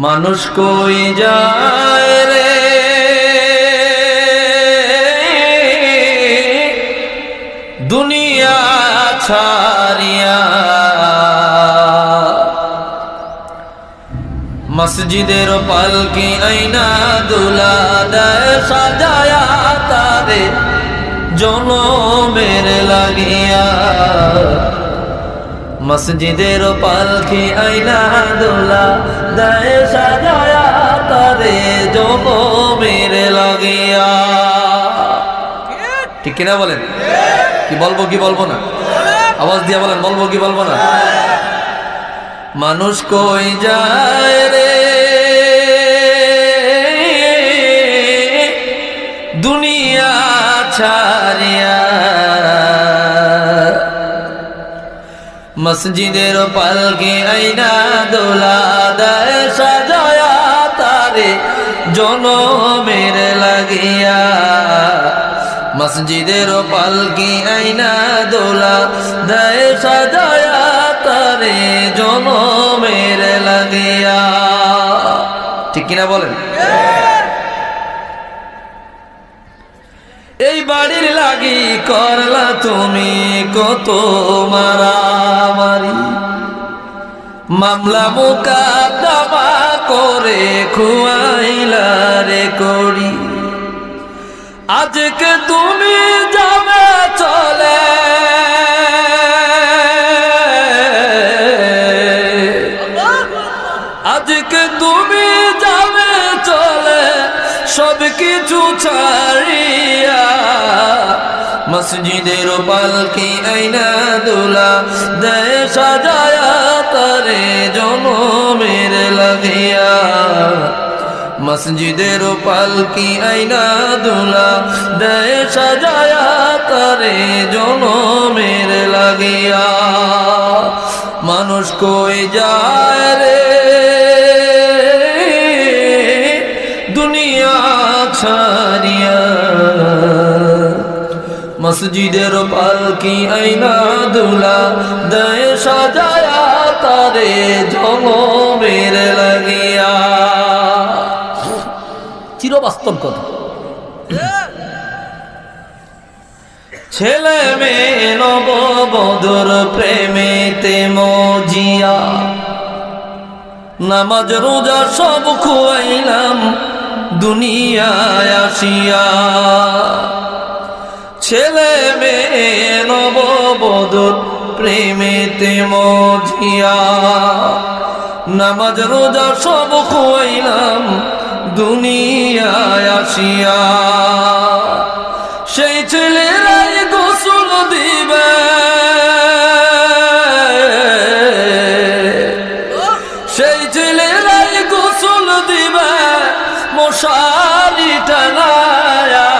মানুষ কই যায় রে দুনিয়া ছাড়িয়া, মসজিদের পালকি আইনা দুলা দেয় সাজায়া তারে জনমের লাগিয়া। মসজিদের পালকি আইনা দুলা দেয় সাজায়া তারে জনমের লাগিয়া। ঠিক কিনা বলেন? কি বলবো কি বলবো না? আওয়াজ দিয়া বলেন, বলবো কি বলবো না? মানুষ কই যায় রে দুনিয়া ছাড়িয়া, মসজিদের পালকি আইনা দোলা দেয় সাজায়া তারে জনমের লাগিয়া। মসজিদের পালকি আইনা দোলা দেয় সাজায়া তারে জনমের লাগিয়া। ঠিক কিনা বলেন? এই বাড়ির লাগি করলা তুমি কত মারামারি, মামলা মুকদ্দমা করে খুয়াইলা রে করি। আজকে তুমি যাবে চলে, আজকে তুমি যাবে চলে সব কিছু ছাড়িয়া। মসজিদের পালকি আইনা দুলা দেয় সাজায়া তারে জনমের লাগিয়া। মসজিদের পালকি আইনা দুলা দেয় সাজায়া তারে জনমের লাগিয়া। মানুষ কই যায় রে দুনিয়া ছাড়িয়া, মসজিদের পালকি আইনা দুলা দেয় সাজায়া তারে জনমের লাগিয়া। চিরবাস্তব কথা। ছেলে মেয়ে নববধূর প্রেমেতে মজিয়া, নামাজ রোজা সব খুয়াইলাম দুনিয়ায় আসিয়া। ছেলে মেয়ে নববধূর প্রেমেতে মজিয়া, নামাজ রোজা সব খুয়াইলাম দুনিয়ায় আসিয়া। সেই ছেলেরাই গোসল দিবে, সেই ছেলেরাই গোসল দিবে মশারি টানায়া।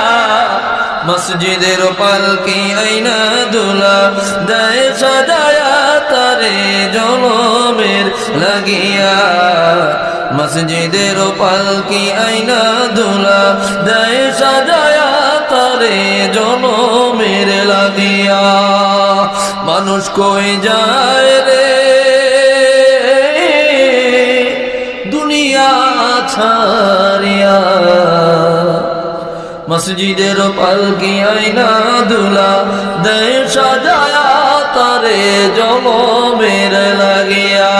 মসজিদের পালকি আইনা দুলা দেয় সাজায়া তারে জনমের লাগিয়া। মসজিদের পালকি আইনা দুলা দেয় সাজায়া তারে জনমের লাগিয়া। মানুষ কই যায় রে দুনিয়া ছাড়িয়া, মসজিদের পালকি আইনা দুলা দেয় সাজায়া তারে জনমের লাগিয়া।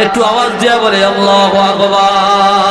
একটু আওয়াজ দিয়া বলে আল্লাহু আকবার।